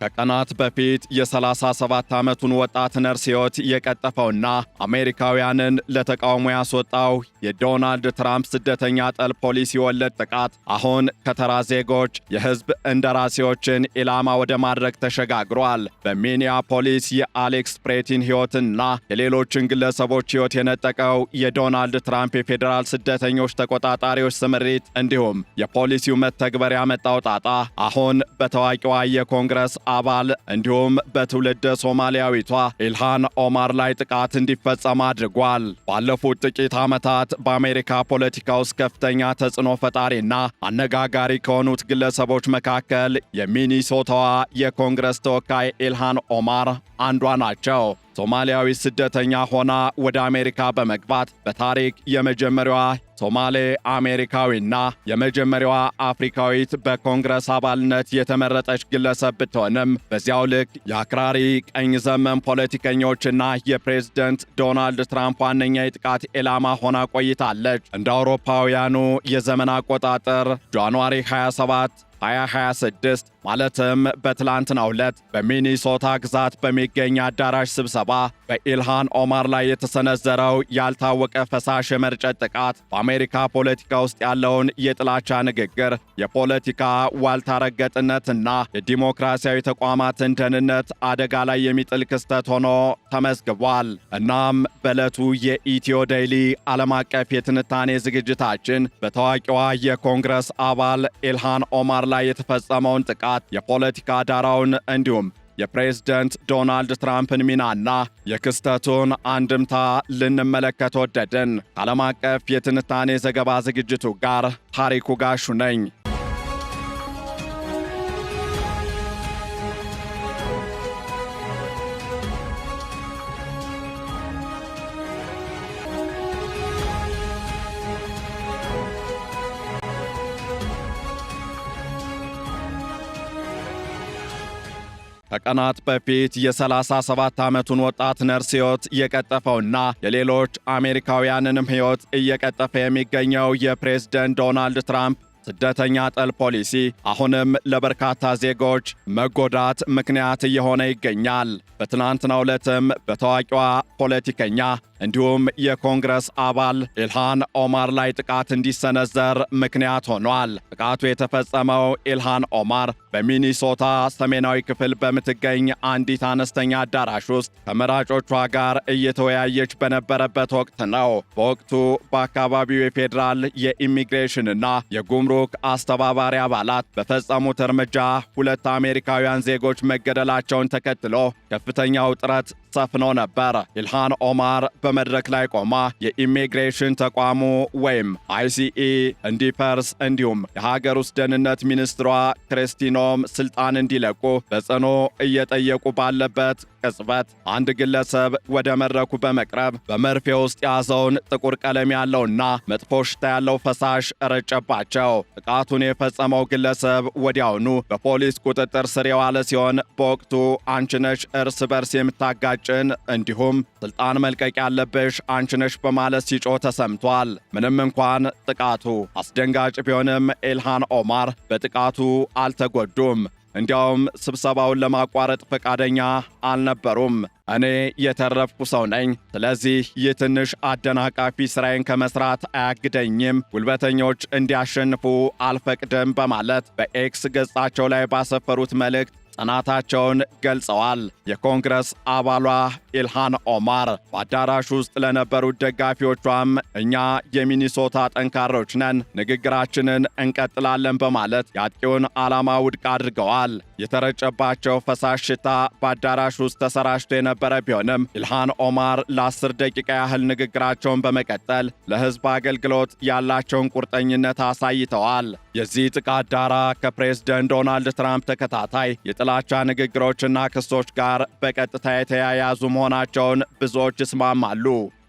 ከቀናት በፊት የ37 ዓመቱን ወጣት ነርስ ሕይወት የቀጠፈውና አሜሪካውያንን ለተቃውሞ ያስወጣው የዶናልድ ትራምፕ ስደተኛ ጠል ፖሊሲ ወለድ ጥቃት አሁን ከተራ ዜጎች የሕዝብ እንደራሴዎችን ኢላማ ወደ ማድረግ ተሸጋግሯል። በሚኒያፖሊስ የአሌክስ ፕሬቲን ሕይወትና የሌሎችን ግለሰቦች ሕይወት የነጠቀው የዶናልድ ትራምፕ የፌዴራል ስደተኞች ተቆጣጣሪዎች ስምሪት እንዲሁም የፖሊሲው መተግበር ያመጣው ጣጣ አሁን በታዋቂዋ የኮንግረስ አባል እንዲሁም በትውልደ ሶማሊያዊቷ ኢልሃን ኦማር ላይ ጥቃት እንዲፈጸም አድርጓል። ባለፉት ጥቂት ዓመታት በአሜሪካ ፖለቲካ ውስጥ ከፍተኛ ተጽዕኖ ፈጣሪና አነጋጋሪ ከሆኑት ግለሰቦች መካከል የሚኒሶታዋ የኮንግረስ ተወካይ ኢልሃን ኦማር አንዷ ናቸው። ሶማሊያዊ ስደተኛ ሆና ወደ አሜሪካ በመግባት በታሪክ የመጀመሪያዋ ሶማሌ አሜሪካዊና የመጀመሪያዋ አፍሪካዊት በኮንግረስ አባልነት የተመረጠች ግለሰብ ብትሆንም በዚያው ልክ የአክራሪ ቀኝ ዘመን ፖለቲከኞችና የፕሬዝደንት ዶናልድ ትራምፕ ዋነኛ የጥቃት ኢላማ ሆና ቆይታለች። እንደ አውሮፓውያኑ የዘመን አቆጣጠር ጃንዋሪ 27 2026 ማለትም በትላንትናው ዕለት በሚኒሶታ ግዛት በሚገኝ አዳራሽ ስብሰባ በኢልሃን ኦማር ላይ የተሰነዘረው ያልታወቀ ፈሳሽ የመርጨት ጥቃት በአሜሪካ ፖለቲካ ውስጥ ያለውን የጥላቻ ንግግር፣ የፖለቲካ ዋልታረገጥነትና የዲሞክራሲያዊ ተቋማትን ደህንነት አደጋ ላይ የሚጥል ክስተት ሆኖ ተመዝግቧል። እናም በዕለቱ የኢትዮ ዴይሊ ዓለም አቀፍ የትንታኔ ዝግጅታችን በታዋቂዋ የኮንግረስ አባል ኢልሃን ኦማር ላይ የተፈጸመውን ጥቃት፣ የፖለቲካ ዳራውን እንዲሁም የፕሬዝደንት ዶናልድ ትራምፕን ሚናና የክስተቱን አንድምታ ልንመለከት ወደድን። ከዓለም አቀፍ የትንታኔ ዘገባ ዝግጅቱ ጋር ታሪኩ ጋሹ ነኝ። ከቀናት በፊት የ37 ዓመቱን ወጣት ነርስ ሕይወት የቀጠፈውና የሌሎች አሜሪካውያንንም ሕይወት እየቀጠፈ የሚገኘው የፕሬዝደንት ዶናልድ ትራምፕ ስደተኛ ጠል ፖሊሲ አሁንም ለበርካታ ዜጎች መጎዳት ምክንያት እየሆነ ይገኛል። በትናንትናው ዕለትም በታዋቂዋ ፖለቲከኛ እንዲሁም የኮንግረስ አባል ኢልሃን ኦማር ላይ ጥቃት እንዲሰነዘር ምክንያት ሆኗል። ጥቃቱ የተፈጸመው ኢልሃን ኦማር በሚኒሶታ ሰሜናዊ ክፍል በምትገኝ አንዲት አነስተኛ አዳራሽ ውስጥ ከመራጮቿ ጋር እየተወያየች በነበረበት ወቅት ነው። በወቅቱ በአካባቢው የፌዴራል የኢሚግሬሽንና የጉምሩክ አስተባባሪ አባላት በፈጸሙት እርምጃ 2 አሜሪካውያን ዜጎች መገደላቸውን ተከትሎ ከፍተኛ ውጥረት ሰፍኖ ነበር። ኢልሃን ኦማር በመድረክ ላይ ቆማ የኢሚግሬሽን ተቋሙ ወይም አይሲኢ እንዲፈርስ እንዲሁም የሀገር ውስጥ ደህንነት ሚኒስትሯ ክሪስቲኖም ስልጣን እንዲለቁ በጽኑ እየጠየቁ ባለበት ቅጽበት አንድ ግለሰብ ወደ መድረኩ በመቅረብ በመርፌ ውስጥ የያዘውን ጥቁር ቀለም ያለውና መጥፎ ሽታ ያለው ፈሳሽ ረጨባቸው። ጥቃቱን የፈጸመው ግለሰብ ወዲያውኑ በፖሊስ ቁጥጥር ስር የዋለ ሲሆን በወቅቱ አንቺ ነሽ እርስ በርስ የምታጋጭን እንዲሁም ስልጣን መልቀቅ ያለብሽ አንቺ ነሽ በማለት ሲጮህ ተሰምቷል። ምንም እንኳን ጥቃቱ አስደንጋጭ ቢሆንም ኢልሃን ኦማር በጥቃቱ አልተጎዱም። እንዲያውም ስብሰባውን ለማቋረጥ ፈቃደኛ አልነበሩም። እኔ የተረፍኩ ሰው ነኝ፣ ስለዚህ ይህ ትንሽ አደናቃፊ ስራዬን ከመስራት አያግደኝም፣ ጉልበተኞች እንዲያሸንፉ አልፈቅድም በማለት በኤክስ ገጻቸው ላይ ባሰፈሩት መልእክት ጽናታቸውን ገልጸዋል። የኮንግረስ አባሏ ኢልሃን ኦማር በአዳራሽ ውስጥ ለነበሩት ደጋፊዎቿም እኛ የሚኒሶታ ጠንካሮች ነን፣ ንግግራችንን እንቀጥላለን በማለት የአጥቂውን ዓላማ ውድቅ አድርገዋል። የተረጨባቸው ፈሳሽ ሽታ በአዳራሽ ውስጥ ተሰራጭቶ የነበረ ቢሆንም ኢልሃን ኦማር ለ10 ደቂቃ ያህል ንግግራቸውን በመቀጠል ለሕዝብ አገልግሎት ያላቸውን ቁርጠኝነት አሳይተዋል። የዚህ ጥቃት ዳራ ከፕሬዝደንት ዶናልድ ትራምፕ ተከታታይ የጥላቻ ንግግሮችና ክሶች ጋር በቀጥታ የተያያዙ መሆናቸውን ብዙዎች ይስማማሉ።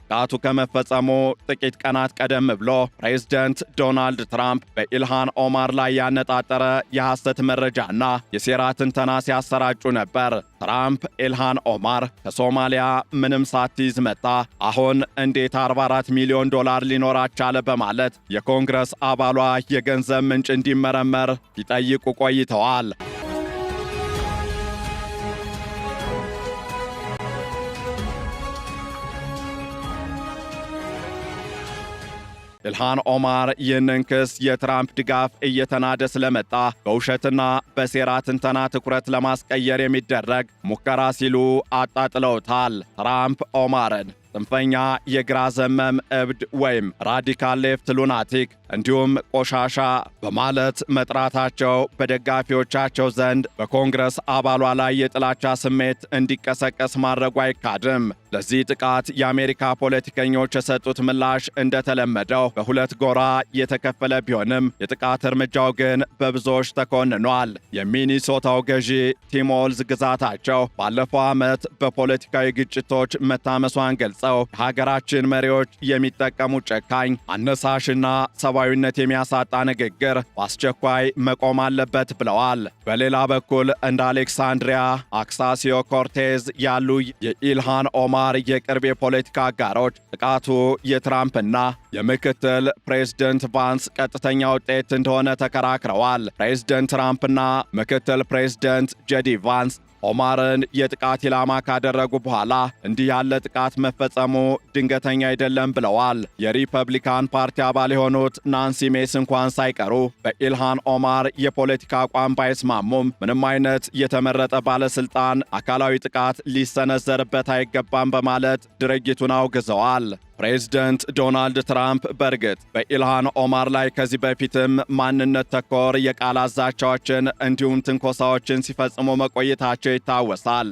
ጥቃቱ ከመፈጸሙ ጥቂት ቀናት ቀደም ብሎ ፕሬዝደንት ዶናልድ ትራምፕ በኢልሃን ኦማር ላይ ያነጣጠረ የሐሰት መረጃና የሴራ ትንተና ሲያሰራጩ ነበር። ትራምፕ ኢልሃን ኦማር ከሶማሊያ ምንም ሳትይዝ መጣ፣ አሁን እንዴት $44 ሚሊዮን ሊኖራት ቻለ በማለት የኮንግረስ አባሏ የገንዘብ ምንጭ እንዲመረመር ሲጠይቁ ቆይተዋል። ኢልሃን ኦማር ይህንን ክስ የትራምፕ ድጋፍ እየተናደ ስለመጣ በውሸትና በሴራ ትንተና ትኩረት ለማስቀየር የሚደረግ ሙከራ ሲሉ አጣጥለውታል። ትራምፕ ኦማርን ጽንፈኛ፣ የግራ ዘመም እብድ ወይም ራዲካል ሌፍት ሉናቲክ እንዲሁም ቆሻሻ በማለት መጥራታቸው በደጋፊዎቻቸው ዘንድ በኮንግረስ አባሏ ላይ የጥላቻ ስሜት እንዲቀሰቀስ ማድረጉ አይካድም። ለዚህ ጥቃት የአሜሪካ ፖለቲከኞች የሰጡት ምላሽ እንደተለመደው በሁለት ጎራ የተከፈለ ቢሆንም የጥቃት እርምጃው ግን በብዙዎች ተኮንኗል። የሚኒሶታው ገዢ ቲም ዋልዝ ግዛታቸው ባለፈው ዓመት በፖለቲካዊ ግጭቶች መታመሷን ገልጸው የሀገራችን መሪዎች የሚጠቀሙት ጨካኝ፣ አነሳሽና ሰብአዊነት የሚያሳጣ ንግግር በአስቸኳይ መቆም አለበት ብለዋል። በሌላ በኩል እንደ አሌክሳንድሪያ አክሳሲዮ ኮርቴዝ ያሉ የኢልሃን ኦማር የቅርብ የፖለቲካ አጋሮች ጥቃቱ የትራምፕና የምክትል ፕሬዝደንት ቫንስ ቀጥተኛ ውጤት እንደሆነ ተከራክረዋል። ፕሬዝደንት ትራምፕና ምክትል ፕሬዝደንት ጄዲ ቫንስ ኦማርን የጥቃት ኢላማ ካደረጉ በኋላ እንዲህ ያለ ጥቃት መፈጸሙ ድንገተኛ አይደለም ብለዋል። የሪፐብሊካን ፓርቲ አባል የሆኑት ናንሲ ሜስ እንኳን ሳይቀሩ በኢልሃን ኦማር የፖለቲካ አቋም ባይስማሙም ምንም አይነት የተመረጠ ባለስልጣን አካላዊ ጥቃት ሊሰነዘርበት አይገባም በማለት ድርጊቱን አውግዘዋል። ፕሬዝደንት ዶናልድ ትራምፕ በእርግጥ በኢልሃን ኦማር ላይ ከዚህ በፊትም ማንነት ተኮር የቃላት ዛቻዎችን እንዲሁም ትንኮሳዎችን ሲፈጽሙ መቆየታቸው ይታወሳል።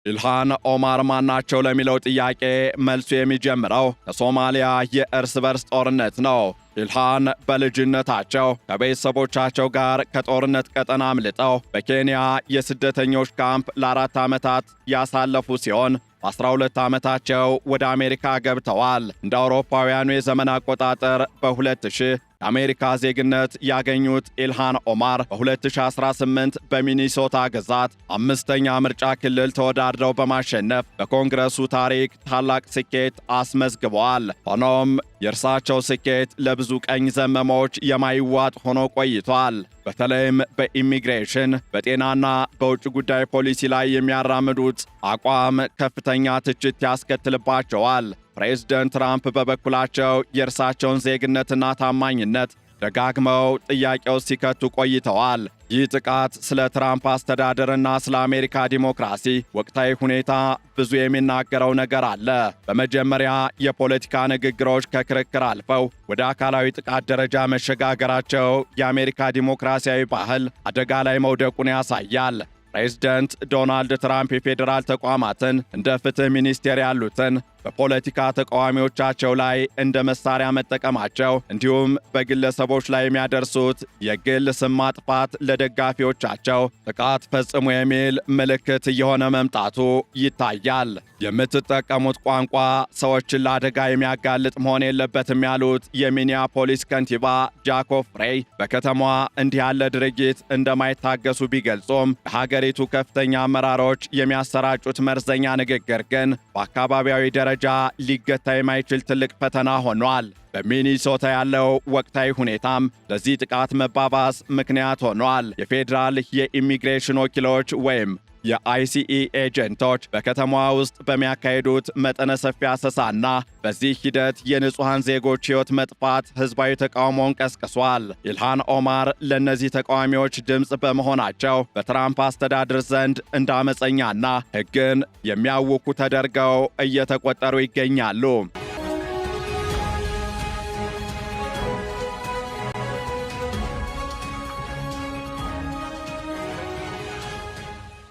ኢልሃን ኦማር ማናቸው ለሚለው ጥያቄ መልሱ የሚጀምረው ከሶማሊያ የእርስ በርስ ጦርነት ነው። ኢልሃን በልጅነታቸው ከቤተሰቦቻቸው ጋር ከጦርነት ቀጠና አምልጠው በኬንያ የስደተኞች ካምፕ ለ4 ዓመታት ያሳለፉ ሲሆን በ12 ዓመታቸው ወደ አሜሪካ ገብተዋል። እንደ አውሮፓውያኑ የዘመን አቆጣጠር በ2000 የአሜሪካ ዜግነት ያገኙት ኢልሃን ኦማር በ2018 በሚኒሶታ ግዛት 5ኛ ምርጫ ክልል ተወዳድረው በማሸነፍ በኮንግረሱ ታሪክ ታላቅ ስኬት አስመዝግበዋል። ሆኖም የእርሳቸው ስኬት ለብዙ ቀኝ ዘመሞች የማይዋጥ ሆኖ ቆይቷል። በተለይም በኢሚግሬሽን፣ በጤናና በውጭ ጉዳይ ፖሊሲ ላይ የሚያራምዱት አቋም ከፍተኛ ትችት ያስከትልባቸዋል። ፕሬዝደንት ትራምፕ በበኩላቸው የእርሳቸውን ዜግነትና ታማኝነት ደጋግመው ጥያቄው ሲከቱ ቆይተዋል። ይህ ጥቃት ስለ ትራምፕ አስተዳደርና ስለ አሜሪካ ዲሞክራሲ ወቅታዊ ሁኔታ ብዙ የሚናገረው ነገር አለ። በመጀመሪያ የፖለቲካ ንግግሮች ከክርክር አልፈው ወደ አካላዊ ጥቃት ደረጃ መሸጋገራቸው የአሜሪካ ዲሞክራሲያዊ ባህል አደጋ ላይ መውደቁን ያሳያል። ፕሬዝደንት ዶናልድ ትራምፕ የፌዴራል ተቋማትን እንደ ፍትህ ሚኒስቴር ያሉትን በፖለቲካ ተቃዋሚዎቻቸው ላይ እንደ መሳሪያ መጠቀማቸው እንዲሁም በግለሰቦች ላይ የሚያደርሱት የግል ስም ማጥፋት ለደጋፊዎቻቸው ጥቃት ፈጽሞ የሚል ምልክት እየሆነ መምጣቱ ይታያል። የምትጠቀሙት ቋንቋ ሰዎችን ለአደጋ የሚያጋልጥ መሆን የለበትም ያሉት የሚኒያፖሊስ ከንቲባ ጃኮብ ፍሬይ በከተማዋ እንዲህ ያለ ድርጊት እንደማይታገሱ ቢገልጹም የሀገሪቱ ከፍተኛ አመራሮች የሚያሰራጩት መርዘኛ ንግግር ግን በአካባቢያዊ ደረጃ ሊገታ የማይችል ትልቅ ፈተና ሆኗል። በሚኒሶታ ያለው ወቅታዊ ሁኔታም ለዚህ ጥቃት መባባስ ምክንያት ሆኗል። የፌዴራል የኢሚግሬሽን ወኪሎች ወይም የአይሲኢ ኤጀንቶች በከተማዋ ውስጥ በሚያካሄዱት መጠነ ሰፊ አሰሳና በዚህ ሂደት የንጹሐን ዜጎች ሕይወት መጥፋት ሕዝባዊ ተቃውሞውን ቀስቅሷል። ኢልሃን ኦማር ለእነዚህ ተቃዋሚዎች ድምፅ በመሆናቸው በትራምፕ አስተዳደር ዘንድ እንደ አመፀኛና ሕግን የሚያውኩ ተደርገው እየተቆጠሩ ይገኛሉ።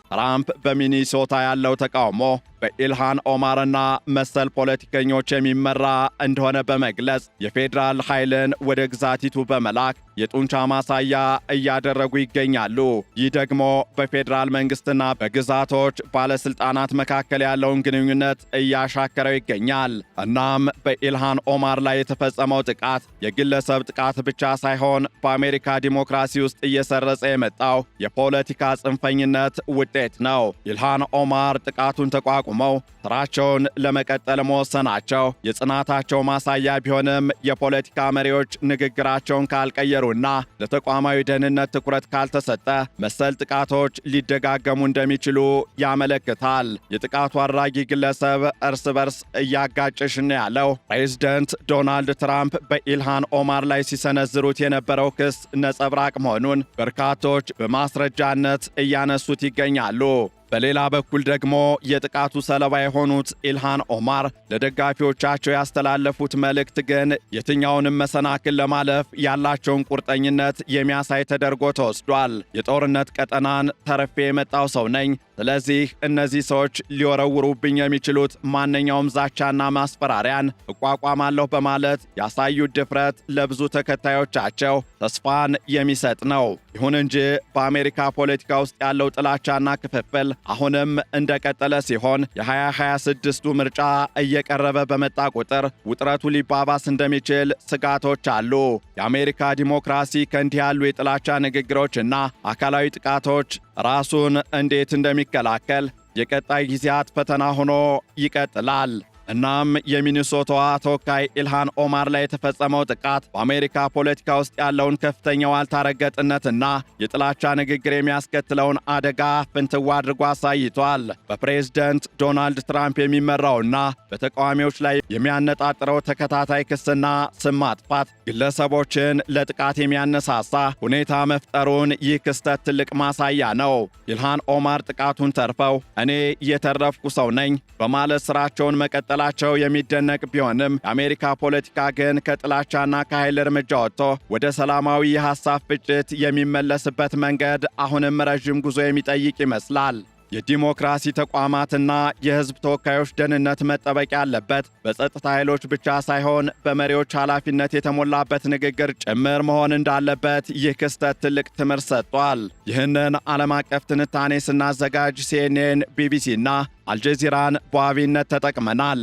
ትራምፕ በሚኒሶታ ያለው ተቃውሞ በኢልሃን ኦማርና መሰል ፖለቲከኞች የሚመራ እንደሆነ በመግለጽ የፌዴራል ኃይልን ወደ ግዛቲቱ በመላክ የጡንቻ ማሳያ እያደረጉ ይገኛሉ። ይህ ደግሞ በፌዴራል መንግስትና በግዛቶች ባለስልጣናት መካከል ያለውን ግንኙነት እያሻከረው ይገኛል። እናም በኢልሃን ኦማር ላይ የተፈጸመው ጥቃት የግለሰብ ጥቃት ብቻ ሳይሆን በአሜሪካ ዲሞክራሲ ውስጥ እየሰረጸ የመጣው የፖለቲካ ጽንፈኝነት ውጤት ነው። ኢልሃን ኦማር ጥቃቱን ተቋቁሞ አቁመው ስራቸውን ለመቀጠል መወሰናቸው የጽናታቸው ማሳያ ቢሆንም የፖለቲካ መሪዎች ንግግራቸውን ካልቀየሩና ለተቋማዊ ደህንነት ትኩረት ካልተሰጠ መሰል ጥቃቶች ሊደጋገሙ እንደሚችሉ ያመለክታል። የጥቃቱ አድራጊ ግለሰብ እርስ በርስ እያጋጨሽ ነው ያለው ፕሬዝደንት ዶናልድ ትራምፕ በኢልሃን ኦማር ላይ ሲሰነዝሩት የነበረው ክስ ነጸብራቅ መሆኑን በርካቶች በማስረጃነት እያነሱት ይገኛሉ። በሌላ በኩል ደግሞ የጥቃቱ ሰለባ የሆኑት ኢልሃን ኦማር ለደጋፊዎቻቸው ያስተላለፉት መልእክት ግን የትኛውንም መሰናክል ለማለፍ ያላቸውን ቁርጠኝነት የሚያሳይ ተደርጎ ተወስዷል። የጦርነት ቀጠናን ተርፌ የመጣው ሰው ነኝ። ስለዚህ እነዚህ ሰዎች ሊወረውሩብኝ የሚችሉት ማንኛውም ዛቻና ማስፈራሪያን እቋቋማለሁ በማለት ያሳዩት ድፍረት ለብዙ ተከታዮቻቸው ተስፋን የሚሰጥ ነው። ይሁን እንጂ በአሜሪካ ፖለቲካ ውስጥ ያለው ጥላቻና ክፍፍል አሁንም እንደቀጠለ ሲሆን የ2026ቱ ምርጫ እየቀረበ በመጣ ቁጥር ውጥረቱ ሊባባስ እንደሚችል ስጋቶች አሉ። የአሜሪካ ዲሞክራሲ ከእንዲህ ያሉ የጥላቻ ንግግሮችና አካላዊ ጥቃቶች ራሱን እንዴት እንደሚከላከል የቀጣይ ጊዜያት ፈተና ሆኖ ይቀጥላል። እናም የሚኒሶታዋ ተወካይ ኢልሃን ኦማር ላይ የተፈጸመው ጥቃት በአሜሪካ ፖለቲካ ውስጥ ያለውን ከፍተኛ ዋልታ ረገጥነትና የጥላቻ ንግግር የሚያስከትለውን አደጋ ፍንትዋ አድርጎ አሳይቷል። በፕሬዝደንት ዶናልድ ትራምፕ የሚመራውና በተቃዋሚዎች ላይ የሚያነጣጥረው ተከታታይ ክስና ስም ማጥፋት ግለሰቦችን ለጥቃት የሚያነሳሳ ሁኔታ መፍጠሩን ይህ ክስተት ትልቅ ማሳያ ነው። ኢልሃን ኦማር ጥቃቱን ተርፈው እኔ የተረፍኩ ሰው ነኝ በማለት ስራቸውን መቀጠል ላቸው የሚደነቅ ቢሆንም የአሜሪካ ፖለቲካ ግን ከጥላቻና ከኃይል እርምጃ ወጥቶ ወደ ሰላማዊ የሐሳብ ፍጭት የሚመለስበት መንገድ አሁንም ረዥም ጉዞ የሚጠይቅ ይመስላል። የዲሞክራሲ ተቋማትና የሕዝብ ተወካዮች ደህንነት መጠበቅ ያለበት በጸጥታ ኃይሎች ብቻ ሳይሆን በመሪዎች ኃላፊነት የተሞላበት ንግግር ጭምር መሆን እንዳለበት ይህ ክስተት ትልቅ ትምህርት ሰጥቷል። ይህንን ዓለም አቀፍ ትንታኔ ስናዘጋጅ ሲኤንኤን፣ ቢቢሲና አልጀዚራን በዋቢነት ተጠቅመናል።